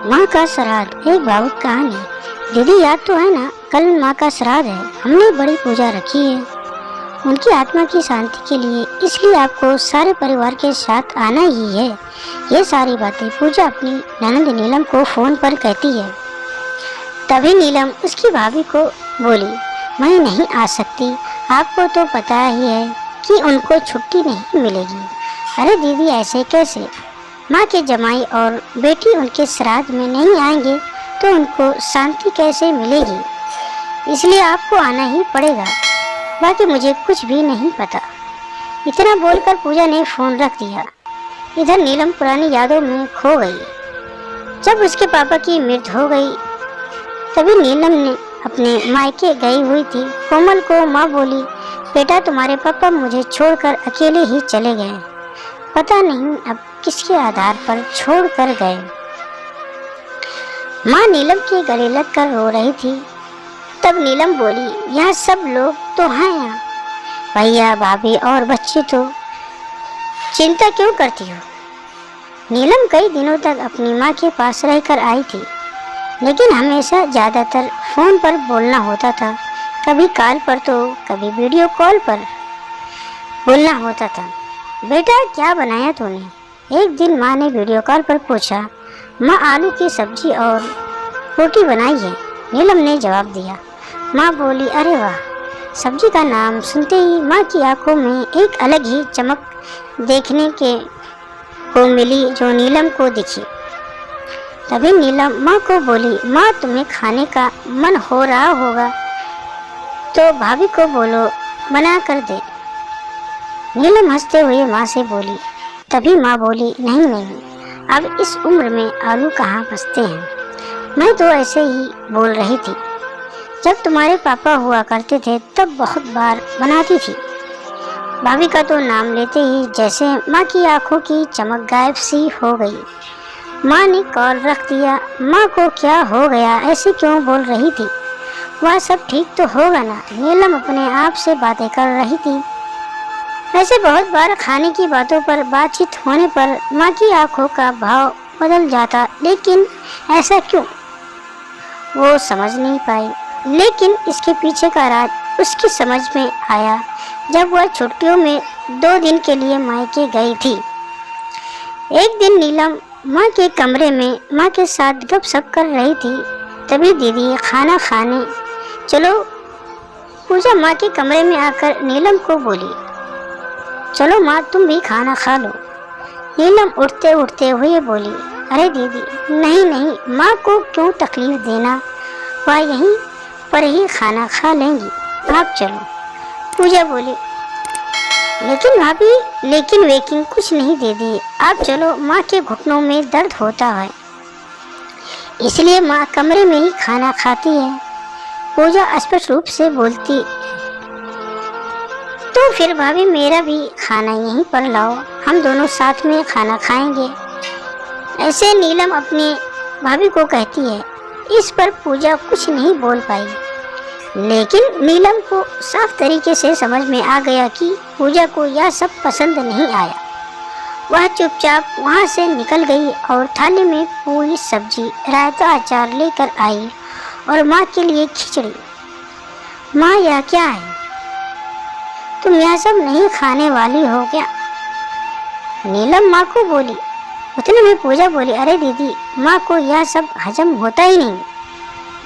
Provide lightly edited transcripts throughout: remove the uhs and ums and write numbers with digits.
माँ का श्राद्ध। एक भावुक कहानी। दीदी याद तो है ना, कल माँ का श्राद्ध है। हमने बड़ी पूजा रखी है उनकी आत्मा की शांति के लिए, इसलिए आपको सारे परिवार के साथ आना ही है। ये सारी बातें पूजा अपनी ननद नीलम को फोन पर कहती है। तभी नीलम उसकी भाभी को बोली, मैं नहीं आ सकती, आपको तो पता ही है कि उनको छुट्टी नहीं मिलेगी। अरे दीदी ऐसे कैसे, माँ के जमाई और बेटी उनके श्राद्ध में नहीं आएंगे तो उनको शांति कैसे मिलेगी, इसलिए आपको आना ही पड़ेगा, बाकी मुझे कुछ भी नहीं पता। इतना बोलकर पूजा ने फोन रख दिया। इधर नीलम पुरानी यादों में खो गई। जब उसके पापा की मृत्यु हो गई तभी नीलम ने अपने मायके गई हुई थी। कोमल को माँ बोली, बेटा तुम्हारे पापा मुझे छोड़कर अकेले ही चले गए, पता नहीं अब किसके आधार पर छोड़ कर गए। माँ नीलम के गले लग कर रो रही थी। तब नीलम बोली, यहाँ सब लोग तो हैं, यहाँ भैया भाभी और बच्चे, तो चिंता क्यों करती हो। नीलम कई दिनों तक अपनी माँ के पास रहकर आई थी, लेकिन हमेशा ज़्यादातर फ़ोन पर बोलना होता था, कभी कॉल पर तो कभी वीडियो कॉल पर बोलना होता था। बेटा क्या बनाया तूने। एक दिन माँ ने वीडियो कॉल पर पूछा। माँ आलू की सब्जी और रोटी बनाई है, नीलम ने जवाब दिया। माँ बोली, अरे वाह। सब्जी का नाम सुनते ही माँ की आंखों में एक अलग ही चमक देखने को मिली जो नीलम को दिखी। तभी नीलम माँ को बोली, माँ तुम्हें खाने का मन हो रहा होगा तो भाभी को बोलो बना कर दे। नीलम हंसते हुए माँ से बोली। तभी माँ बोली, नहीं नहीं, अब इस उम्र में आलू कहाँ पचते हैं, मैं तो ऐसे ही बोल रही थी। जब तुम्हारे पापा हुआ करते थे तब बहुत बार बनाती थी। भाभी का तो नाम लेते ही जैसे माँ की आंखों की चमक गायब सी हो गई। माँ ने कॉल रख दिया। माँ को क्या हो गया, ऐसे क्यों बोल रही थी, वह सब ठीक तो होगा ना। नीलम अपने आप से बातें कर रही थी। ऐसे बहुत बार खाने की बातों पर बातचीत होने पर माँ की आंखों का भाव बदल जाता, लेकिन ऐसा क्यों वो समझ नहीं पाई। लेकिन इसके पीछे का राज उसकी समझ में आया जब वह छुट्टियों में 2 दिन के लिए मायके गई थी। एक दिन नीलम माँ के कमरे में माँ के साथ गपशप कर रही थी। तभी दीदी खाना खाने चलो। पूजा माँ के कमरे में आकर नीलम को बोली, चलो माँ तुम भी खाना खा लो। नीलम उठते उठते हुए बोली, अरे दीदी नहीं नहीं, माँ को क्यों तकलीफ देना, वह यहीं पर ही खाना खा लेंगी, आप चलो। पूजा बोली, लेकिन भाभी लेकिन वेकिंग कुछ नहीं दीदी, आप चलो, माँ के घुटनों में दर्द होता है इसलिए माँ कमरे में ही खाना खाती है। पूजा स्पष्ट रूप से बोलती, तो फिर भाभी मेरा भी खाना यहीं पर लाओ, हम दोनों साथ में खाना खाएंगे। ऐसे नीलम अपनी भाभी को कहती है। इस पर पूजा कुछ नहीं बोल पाई, लेकिन नीलम को साफ तरीके से समझ में आ गया कि पूजा को यह सब पसंद नहीं आया। वह चुपचाप वहां से निकल गई और थाली में पूरी सब्जी, रायता, अचार लेकर आई और माँ के लिए खिचड़ी। माँ यह क्या है, तुम यह सब नहीं खाने वाली हो क्या। नीलम माँ को बोली। उतने में पूजा बोली, अरे दीदी माँ को यह सब हजम होता ही नहीं,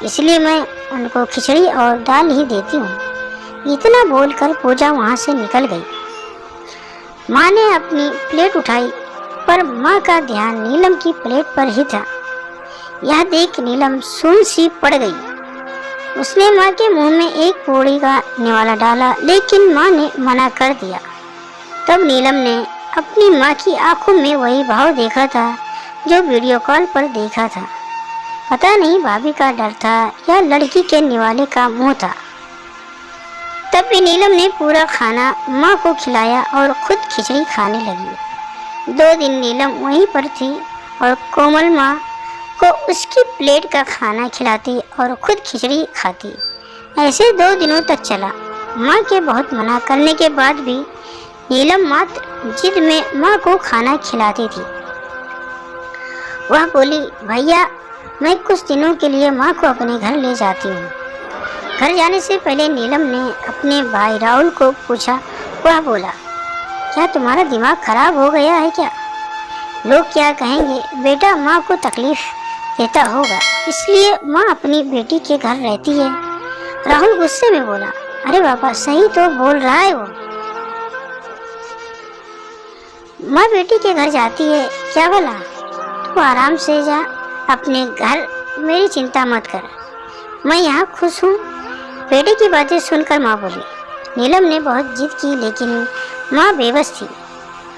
इसलिए मैं उनको खिचड़ी और दाल ही देती हूँ। इतना बोलकर पूजा वहाँ से निकल गई। माँ ने अपनी प्लेट उठाई पर माँ का ध्यान नीलम की प्लेट पर ही था। यह देख नीलम सुन सी पड़ गई। उसने माँ के मुंह में एक पूड़ी का निवाला डाला, लेकिन माँ ने मना कर दिया। तब नीलम ने अपनी माँ की आंखों में वही भाव देखा था जो वीडियो कॉल पर देखा था। पता नहीं भाभी का डर था या लड़की के निवाले का मुंह था। तब भी नीलम ने पूरा खाना माँ को खिलाया और खुद खिचड़ी खाने लगी। 2 दिन नीलम वहीं पर थी और कोमल माँ को उसकी प्लेट का खाना खिलाती और खुद खिचड़ी खाती। ऐसे 2 दिनों तक चला। माँ के बहुत मना करने के बाद भी नीलम मात्र जिद में माँ को खाना खिलाती थी। वह बोली, भैया मैं कुछ दिनों के लिए माँ को अपने घर ले जाती हूँ। घर जाने से पहले नीलम ने अपने भाई राहुल को पूछा। वह बोला, क्या तुम्हारा दिमाग खराब हो गया है क्या? लोग क्या कहेंगे? बेटा माँ को तकलीफ देता होगा, इसलिए माँ अपनी बेटी के घर रहती है। राहुल गुस्से में बोला, अरे पापा सही तो बोल रहा है वो। माँ बेटी के घर जाती है क्या भला? तू आराम से जा अपने घर, मेरी चिंता मत कर, मैं यहाँ खुश हूँ। बेटे की बातें सुनकर माँ बोली। नीलम ने बहुत जिद की लेकिन माँ बेबस थी।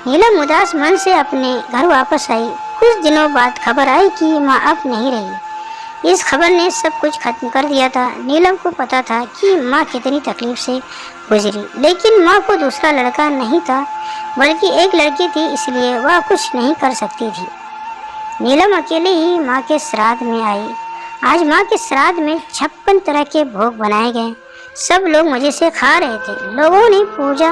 नीलम उदास मन से अपने घर वापस आई। कुछ दिनों बाद खबर आई कि माँ अब नहीं रही। इस खबर ने सब कुछ खत्म कर दिया था। नीलम को पता था कि माँ कितनी तकलीफ से गुजरी, लेकिन माँ को दूसरा लड़का नहीं था बल्कि एक लड़की थी, इसलिए वह कुछ नहीं कर सकती थी। नीलम अकेले ही माँ के श्राद्ध में आई। आज माँ के श्राद्ध में 56 तरह के भोग बनाए गए। सब लोग मजे से खा रहे थे। लोगों ने पूजा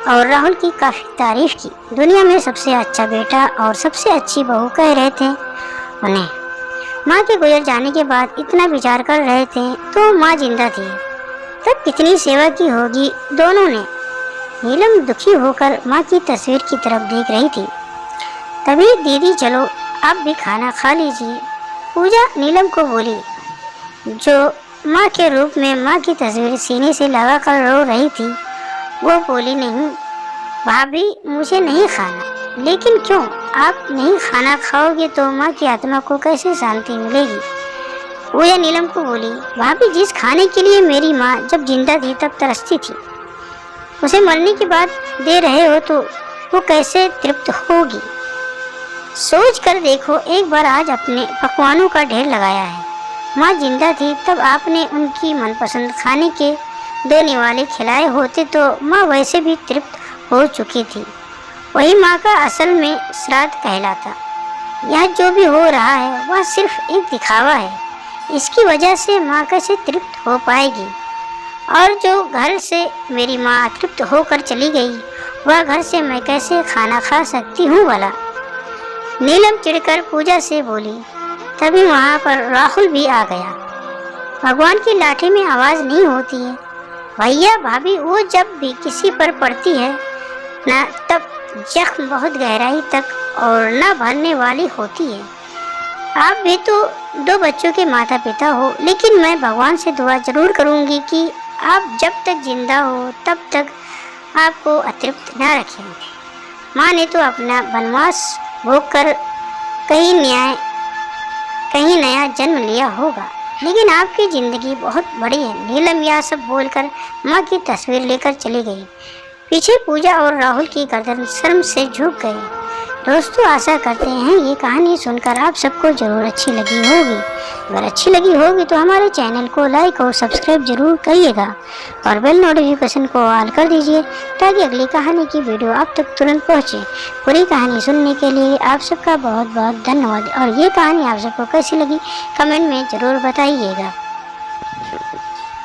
और राहुल की काफी तारीफ की। दुनिया में सबसे अच्छा बेटा और सबसे अच्छी बहू कह रहे थे उन्हें। माँ के गुजर जाने के बाद इतना विचार कर रहे थे तो माँ जिंदा थी तब कितनी सेवा की होगी दोनों ने। नीलम दुखी होकर माँ की तस्वीर की तरफ देख रही थी। तभी दीदी चलो आप भी खाना खा लीजिए, पूजा नीलम को बोली, जो माँ के रूप में माँ की तस्वीर सीने से लगाकर रो रही थी। वो बोली, नहीं भाभी मुझे नहीं खाना। लेकिन क्यों? आप नहीं खाना खाओगे तो माँ की आत्मा को कैसे शांति मिलेगी? पूजा नीलम को बोली, भाभी जिस खाने के लिए मेरी माँ जब जिंदा थी तब तरसती थी, उसे मरने के बाद दे रहे हो तो वो कैसे तृप्त होगी? सोच कर देखो एक बार, आज अपने पकवानों का ढेर लगाया है। माँ जिंदा थी तब आपने उनकी मनपसंद खाने के 2 निवाले खिलाए होते तो माँ वैसे भी तृप्त हो चुकी थी। वही माँ का असल में श्राद्ध कहलाता। यह जो भी हो रहा है वह सिर्फ एक दिखावा है। इसकी वजह से माँ कैसे तृप्त हो पाएगी? और जो घर से मेरी माँ अतृप्त होकर चली गई, वह घर से मैं कैसे खाना खा सकती हूँ भला? नीलम चिढ़कर पूजा से बोली। तभी वहाँ पर राहुल भी आ गया। भगवान की लाठी में आवाज नहीं होती है भैया भाभी, वो जब भी किसी पर पड़ती है ना तब जख्म बहुत गहराई तक और न भरने वाली होती है। आप भी तो 2 बच्चों के माता पिता हो, लेकिन मैं भगवान से दुआ जरूर करूंगी कि आप जब तक जिंदा हो तब तक आपको अतृप्त न रखें। माँ ने तो अपना वनवास भोग कर कहीं नया जन्म लिया होगा, लेकिन आपकी जिंदगी बहुत बड़ी है। नीलम यह सब बोलकर माँ की तस्वीर लेकर चली गई। पीछे पूजा और राहुल की गर्दन शर्म से झुक गई। दोस्तों आशा करते हैं ये कहानी सुनकर आप सबको जरूर अच्छी लगी होगी। अगर अच्छी लगी होगी तो हमारे चैनल को लाइक और सब्सक्राइब जरूर करिएगा और बेल नोटिफिकेशन को ऑल कर दीजिए ताकि अगली कहानी की वीडियो आप तक तुरंत पहुंचे। पूरी कहानी सुनने के लिए आप सबका बहुत बहुत धन्यवाद। और ये कहानी आप सबको कैसी लगी कमेंट में ज़रूर बताइएगा।